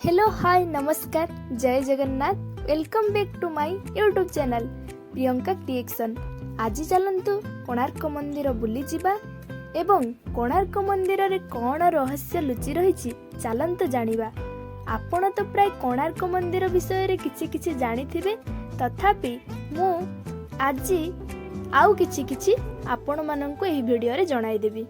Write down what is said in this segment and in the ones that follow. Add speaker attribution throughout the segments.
Speaker 1: Hello hi नमस्कार जय Jagannath welcome back to my YouTube channel Priyanka creation. आज चलंतु कोणार्क मंदिर बुली जिबा एवं कोणार्क मंदिर रे कौन रहस्य लुचि रही चलंतु जानिबा। आपण तो प्राय कोणार्क मंदिर विषय रे किछि किछि जानिथिबे, तथापि मु आज आउ किछि आपण माननकु एही वीडियो रे जणाई देबी।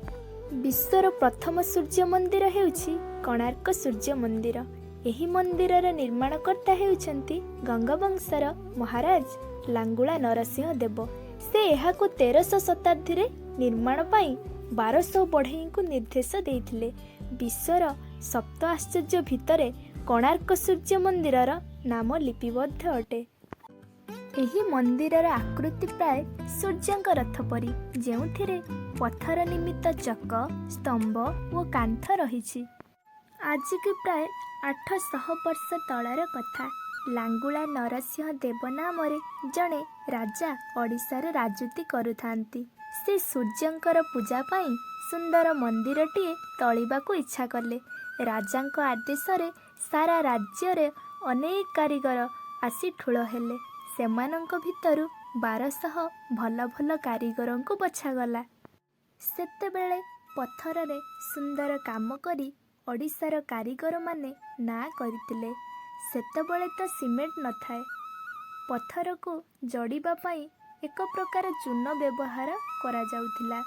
Speaker 1: विश्वर प्रथम सूर्य मंदिर हेउछि कोणार्क सूर्य मंदिर। ଏହି ମନ୍ଦିରର ନିର୍ମାଣକର୍ତ୍ତା ହେଉଛନ୍ତି ଗଙ୍ଗବଂଶର ମହାରାଜ ଲାଙ୍ଗୁଳା ନରସିଂହ ଦେବ। ସେ ଏହାକୁ 1300 ଶତାବ୍ଦୀରେ ନିର୍ମାଣ ପାଇଁ 1200 ବଢ଼େଇଙ୍କୁ ନିର୍ଦ୍ଦେଶ ଦେଇଥିଲେ। ବିଶ୍ୱର ସପ୍ତ ଆଶ୍ଚର୍ଯ୍ୟ ଭିତରେ କୋଣାର୍କ ସୂର୍ଯ୍ୟ ମନ୍ଦିରର ନାମ ଲିପିବଦ୍ଧ ଅଟେ। ଏହି ମନ୍ଦିରର ଆକୃତି ପ୍ରାୟ ସୂର୍ଯ୍ୟଙ୍କ ରଥ ପରି, ଯେଉଁଥିରେ ପଥର ନିର୍ମିତ ଚକ, ସ୍ତମ୍ଭ ଓ କାନ୍ଥ ରହିଛି। ଆଜିକି ପ୍ରାୟ 800 ବର୍ଷ ତଳର କଥା। ଲାଙ୍ଗୁଳା ନରସିଂହ ଦେବ ନାମରେ ଜଣେ ରାଜା ଓଡ଼ିଶାରେ ରାଜୁତି କରୁଥାନ୍ତି। ସେ ସୂର୍ଯ୍ୟଙ୍କର ପୂଜା ପାଇଁ ସୁନ୍ଦର ମନ୍ଦିରଟିଏ ତୋଳିବାକୁ ଇଚ୍ଛା କଲେ। ରାଜାଙ୍କ ଆଦେଶରେ ସାରା ରାଜ୍ୟରେ ଅନେକ କାରିଗର ଆସି ଠୁଳ ହେଲେ। ସେମାନଙ୍କ ଭିତରୁ 1200 ଭଲ ଭଲ କାରିଗରଙ୍କୁ ବଛାଗଲା। ସେତେବେଳେ ପଥରରେ ସୁନ୍ଦର କାମ କରି ଓଡ଼ିଶାର କାରିଗରମାନେ ନାଁ କରିଥିଲେ। ସେତେବେଳେ ତ ସିମେଣ୍ଟ ନଥାଏ। ପଥରକୁ ଯୋଡ଼ିବା ପାଇଁ ଏକ ପ୍ରକାର ଚୂନ ବ୍ୟବହାର କରାଯାଉଥିଲା।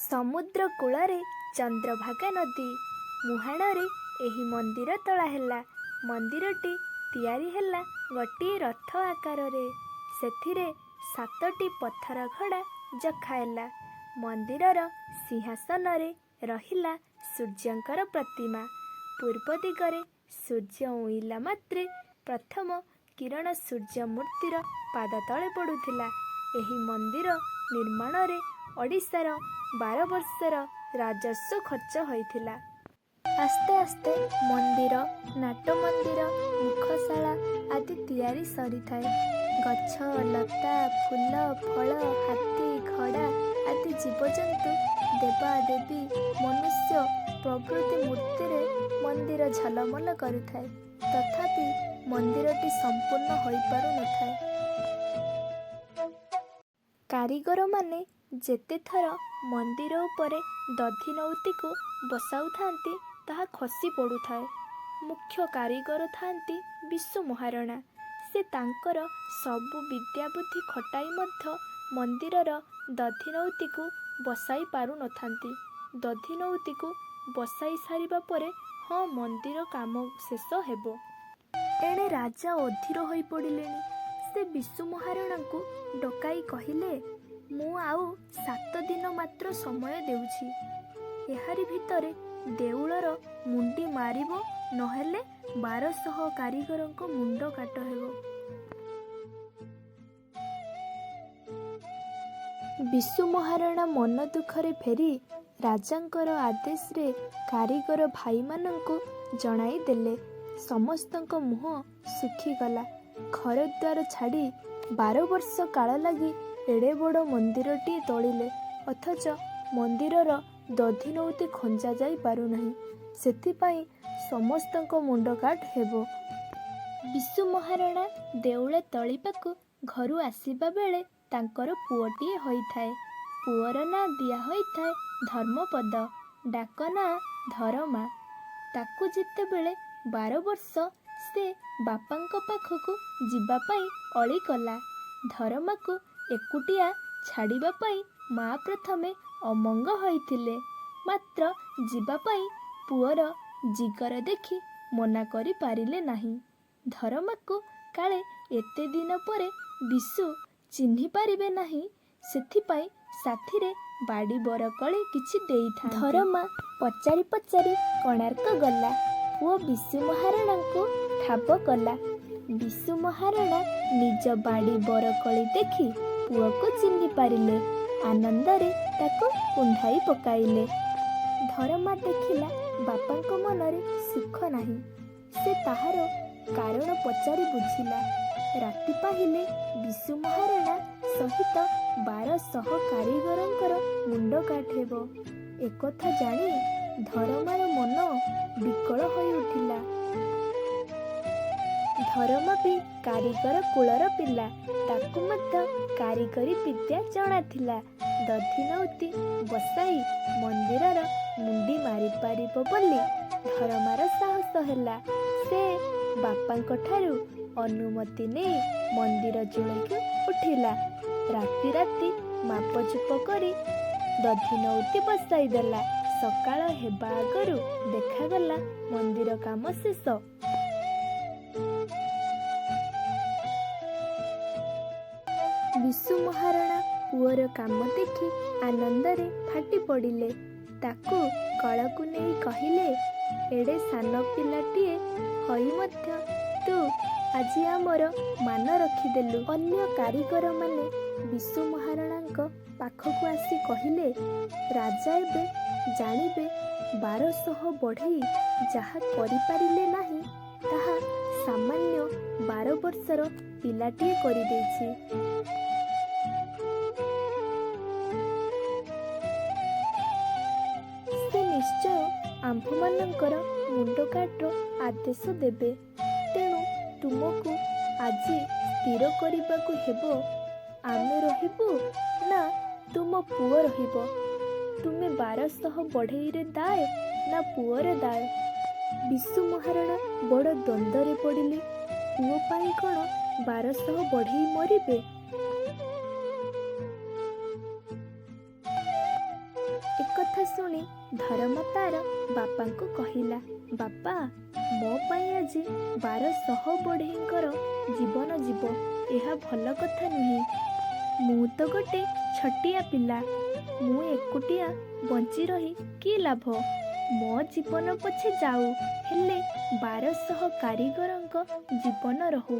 Speaker 1: ସମୁଦ୍ର କୂଳରେ ଚନ୍ଦ୍ରଭାଗା ନଦୀ ମୁହାଣରେ ଏହି ମନ୍ଦିର ତୋଳା ହେଲା। ମନ୍ଦିରଟି ତିଆରି ହେଲା ଗୋଟିଏ ରଥ ଆକାରରେ। ସେଥିରେ 7ଟି ପଥର ଘୋଡ଼ା ଯଖା ହେଲା। ମନ୍ଦିରର ସିଂହାସନରେ ରହିଲା ସୂର୍ଯ୍ୟଙ୍କର ପ୍ରତିମା। ପୂର୍ବ ଦିଗରେ ସୂର୍ଯ୍ୟ ଉଇଁଲା ମାତ୍ରେ ପ୍ରଥମ କିରଣ ସୂର୍ଯ୍ୟ ମୂର୍ତ୍ତିର ପାଦ ତଳେ ପଡ଼ୁଥିଲା। ଏହି ମନ୍ଦିର ନିର୍ମାଣରେ ଓଡ଼ିଶାର 12 ବର୍ଷର ରାଜସ୍ୱ ଖର୍ଚ୍ଚ ହୋଇଥିଲା। ଆସ୍ତେ ଆସ୍ତେ ମନ୍ଦିର, ନାଟ ମନ୍ଦିର, ମୁଖଶାଳା ଆଦି ତିଆରି ସରିଥାଏ। ଗଛ, ଲତା, ଫୁଲ, ଫଳ, ହାତୀ, ଘୋଡ଼ା ଆଦି ଜୀବଜନ୍ତୁ, ଦେବାଦେବୀ, ମନୁଷ୍ୟ ପ୍ରଭୃତି ମୂର୍ତ୍ତିରେ ମନ୍ଦିର ଝଲମଲ କରୁଥାଏ। ତଥାପି ମନ୍ଦିରଟି ସମ୍ପୂର୍ଣ୍ଣ ହୋଇପାରୁନଥାଏ। କାରିଗରମାନେ ଯେତେ ଥର ମନ୍ଦିର ଉପରେ ଦଧିନଉତିକୁ ବସାଉଥାନ୍ତି, ତାହା ଖସି ପଡ଼ୁଥାଏ। ମୁଖ୍ୟ କାରିଗର ଥାନ୍ତି ବିଶୁ ମହାରଣା। ସେ ତାଙ୍କର ସବୁ ବିଦ୍ୟାବୁଦ୍ଧି ଖଟାଇ ମଧ୍ୟ ମନ୍ଦିରର ଦଧିନଉତିକୁ ବସାଇ ପାରୁନଥାନ୍ତି। ଦଧିନଉତିକୁ ବସାଇ ସାରିବା ପରେ ମନ୍ଦିର କାମ ଶେଷ ହେବ। ଏଣେ ରାଜା ଅଧୀର ହୋଇପଡ଼ିଲେଣି। ସେ ବିଶୁ ମହାରଣାଙ୍କୁ ଡକାଇ କହିଲେ, ମୁଁ ଆଉ 7 ଦିନ ମାତ୍ର ସମୟ ଦେଉଛି। ଏହାରି ଭିତରେ ଦେଉଳର ମୁଣ୍ଡି ମାରିବ, ନହେଲେ 1200 କାରିଗରଙ୍କ ମୁଣ୍ଡ କାଟ ହେବ। ବିଶୁ ମହାରଣା ମନ ଦୁଃଖରେ ଫେରି ରାଜାଙ୍କର ଆଦେଶରେ କାରିଗର ଭାଇମାନଙ୍କୁ ଜଣାଇ ଦେଲେ। ସମସ୍ତଙ୍କ ମୁହଁ ଶୁଖିଗଲା। ଘରଦ୍ୱାର ଛାଡ଼ି 12 ବର୍ଷ କାଳ ଲାଗି ଏଡ଼େ ବଡ଼ ମନ୍ଦିରଟିଏ ତୋଳିଲେ, ଅଥଚ ମନ୍ଦିରର ଦଧିନଉତି ଖଞ୍ଜା ଯାଇ ପାରୁନାହିଁ। ସେଥିପାଇଁ ସମସ୍ତଙ୍କ ମୁଣ୍ଡ କାଟ ହେବ। ବିଶୁ ମହାରଣା ଦେଉଳ ତୋଳିବାକୁ ଘରୁ ଆସିବା ବେଳେ ତାଙ୍କର ପୁଅଟିଏ ହୋଇଥାଏ। ପୁଅର ନାଁ ଦିଆ ହୋଇଥାଏ ଧର୍ମପଦ, ଡାକ ନାଁ ଧରମା। ତାକୁ ଯେତେବେଳେ 12 ବର୍ଷ, ସେ ବାପାଙ୍କ ପାଖକୁ ଯିବା ପାଇଁ ଅଳି କଲା। ଧରମାକୁ ଏକୁଟିଆ ଛାଡ଼ିବା ପାଇଁ ମା ପ୍ରଥମେ ଅମଙ୍ଗ ହୋଇଥିଲେ, ମାତ୍ର ଯିବା ପାଇଁ ପୁଅର ଜିଗର ଦେଖି ମନା କରି ପାରିଲେ ନାହିଁ। ଧରମାକୁ କାଳେ ଏତେ ଦିନ ପରେ ବିଶୁ ଚିହ୍ନି ପାରିବେ ନାହିଁ, ସେଥିପାଇଁ ସାଥିରେ ବାଡ଼ି ବରକୋଳି କିଛି ଦେଇଥାନ୍ତି। ଧରମା ପଚାରି ପଚାରି କୋଣାର୍କ ଗଲା। ପୁଅ ବିଶୁ ମହାରଣାଙ୍କୁ ଠାବ କଲା। ବିଶୁ ମହାରଣା ନିଜ ବାଡ଼ି ବରକୋଳି ଦେଖି ପୁଅକୁ ଚିହ୍ନି ପାରିଲେ। ଆନନ୍ଦରେ ତାକୁ କୁଣ୍ଢାଇ ପକାଇଲେ। ଧରମା ଦେଖିଲା ବାପାଙ୍କ ମନରେ ସୁଖ ନାହିଁ। ସେ ତାହାର କାରଣ ପଚାରି ବୁଝିଲା। ରାତି ପାହିଲେ ବିଶୁ ମହାରଣା ସହିତ 1200 କାରିଗରଙ୍କର ମୁଣ୍ଡ କାଟ ଏକଥା ଜାଣି ଧରମାର ମନ ବିକଳ ହୋଇ ଉଠିଲା। ଧରମା ବି କାରିଗର କୁଳର ପିଲା, ତାକୁ ମଧ୍ୟ କାରିଗରୀ ବିଦ୍ୟା ଜଣାଥିଲା। ଦଧିନଉତି ବସାଇ ମନ୍ଦିରର ମୁଣ୍ଡି ମାରିପାରିବ ବୋଲି ଧରମାର ସାହସ ହେଲା। ସେ ବାପାଙ୍କ ଠାରୁ ଅନୁମତି ନେଇ ମନ୍ଦିର ଚୂଳକୁ ଉଠିଲା। ରାତି ରାତି ମାପଚୁପ କରି ଦଧିନଉତି ବସାଇ ଦେଲା। ସକାଳ ହେବା ଆଗରୁ ଦେଖାଗଲା ମନ୍ଦିର କାମ ଶେଷ। ବିଶୁ ମହାରଣା ପୁଅର କାମ ଦେଖି ଆନନ୍ଦରେ ଫାଟି ପଡ଼ିଲେ। ତାକୁ କଳକୁ ନେଇ କହିଲେ, ଏଡ଼େ ସାନ ପିଲାଟିଏ ହୋଇ ମଧ୍ୟ ତୁ ଆଜି ଆମର ମାନ ରଖିଦେଲୁ। ଅନ୍ୟ କାରିଗରମାନେ ବିଶୁ ମହାରଣାଙ୍କ ପାଖକୁ ଆସି କହିଲେ, ରାଜା ଏବେ ଜାଣିବେ 1200 ବଢ଼େଇ ଯାହା କରିପାରିଲେ ନାହିଁ ତାହା ସାମାନ୍ୟ 12 ବର୍ଷର ପିଲାଟିଏ କରିଦେଇଛି। ସେ ନିଶ୍ଚୟ ଆମ୍ଭମାନଙ୍କର ମୁଣ୍ଡକାଟର ଆଦେଶ ଦେବେ। ତେଣୁ ତୁମକୁ ଆଜି ସ୍ଥିର କରିବାକୁ ହେବ, ଆମେ ରହିବୁ ନା ତୁମ ପୁଅ ରହିବ। ତୁମେ 1200 ବଢ଼େଇରେ ଦାଏ ନା ପୁଅରେ ଦାଏ? ବିଶୁ ମହାରଣା ବଡ଼ ଦ୍ୱନ୍ଦ୍ୱରେ ପଡ଼ିଲେ। ପୁଅ ପାଇଁ କ'ଣ 1200 ବଢ଼େଇ ମରିବେ? ଏକଥା ଶୁଣି ଧରମା ତାର ବାପାଙ୍କୁ କହିଲା, ବାପା, ମୋ ପାଇଁ ଆଜି 1200 ବଢ଼େଇଙ୍କର ଜୀବନ ଯିବ, ଏହା ଭଲ କଥା ନୁହେଁ। ମୁଁ ତ ଗୋଟେ ଛୋଟିଆ ପିଲା, ମୁଁ ଏକୁଟିଆ ବଞ୍ଚି ରହି କି ଲାଭ? ମୋ ଜୀବନ ପଛେ ଯାଉ, ହେଲେ 1200 କାରିଗରଙ୍କ ଜୀବନ ରହୁ।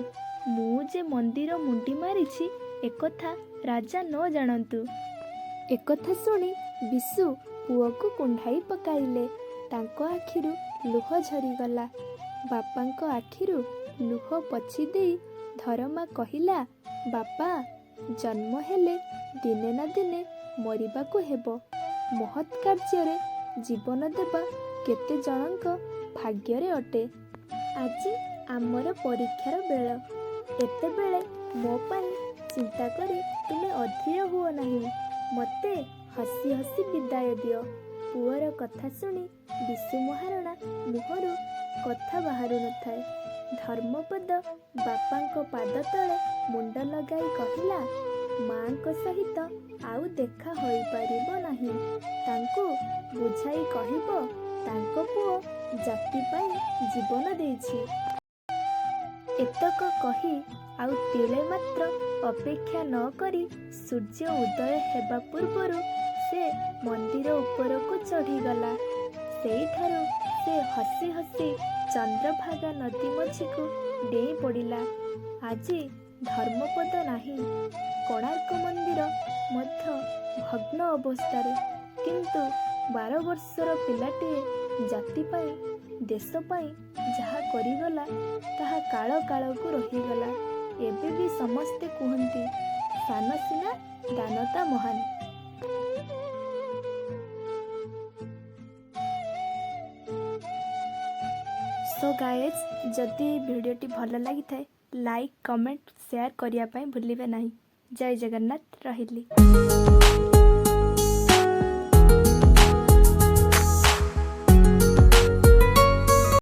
Speaker 1: ମୁଁ ଯେ ମନ୍ଦିର ମୁଣ୍ଡି ମାରିଛି ଏକଥା ରାଜା ନ ଜାଣନ୍ତୁ। ଏକଥା ଶୁଣି ବିଶୁ ପୁଅକୁ କୁଣ୍ଢାଇ ପକାଇଲେ। ତାଙ୍କ ଆଖିରୁ ଲୁହ ଝରିଗଲା। ବାପାଙ୍କ ଆଖିରୁ ଲୁହ ପୋଛି ଦେଇ ଧରମା କହିଲା, ବାପା, ଜନ୍ମ ହେଲେ ଦିନେ ନା ଦିନେ ମରିବାକୁ ହେବ। ମହତ୍ କାର୍ଯ୍ୟରେ ଜୀବନ ଦେବା କେତେ ଜଣଙ୍କ ଭାଗ୍ୟରେ ଅଟେ। ଆଜି ଆମର ପରୀକ୍ଷାର ବେଳ। ଏତେବେଳେ ମୋ ପାଇଁ ଚିନ୍ତା କରି ତୁମେ ଅଧୀର ହୁଅ ନାହିଁ। ମୋତେ ହସି ହସି ବିଦାୟ ଦିଅ। ପୁଅର କଥା ଶୁଣି ବିଶୁ ମହାରଣା ମୁହଁରୁ କଥା ବାହାରୁ ନଥାଏ। ଧର୍ମପଦ ବାପାଙ୍କ ପାଦ ତଳେ ମୁଣ୍ଡ ଲଗାଇ କହିଲା, ମାଙ୍କ ସହିତ ଆଉ ଦେଖା ହୋଇପାରିବ ନାହିଁ। ତାଙ୍କୁ ବୁଝାଇ କହିବ, ତାଙ୍କ ପୁଅ ଜାତି ପାଇଁ ଜୀବନ ଦେଇଛି। ଏତକ କହି ଆଉ ତିଳେ ମାତ୍ର ଅପେକ୍ଷା ନ କରି ସୂର୍ଯ୍ୟ ଉଦୟ ହେବା ପୂର୍ବରୁ ସେ ମନ୍ଦିର ଉପରକୁ ଚଢ଼ିଗଲା। ସେଇଠାରୁ ସେ ହସି ହସି ଚନ୍ଦ୍ରଭାଗା ନଦୀ ମଝିକୁ ଡେଇଁ ପଡ଼ିଲା। ଆଜି ଧର୍ମପଦ ନାହିଁ। କୋଣାର୍କ ମନ୍ଦିର ମଧ୍ୟ ଭଗ୍ନ ଅବସ୍ଥାରେ। କିନ୍ତୁ 12 ବର୍ଷର ପିଲାଟିଏ ଜାତି ପାଇଁ, ଦେଶ ପାଇଁ ଯାହା କରିଗଲା ତାହା କାଳ କାଳକୁ ରହିଗଲା। ଏବେ ବି ସମସ୍ତେ କୁହନ୍ତି, ସାନ ସିନା ଦାନତା ମହାନ। ସୋ ଗାଇଜ୍, ଯଦି ଭିଡ଼ିଓଟି ଭଲ ଲାଗିଥାଏ ଲାଇକ୍, କମେଣ୍ଟ, ସେୟାର କରିବା ପାଇଁ ଭୁଲିବେ ନାହିଁ। ଜୟ ଜଗନ୍ନାଥ। ରହିଲି।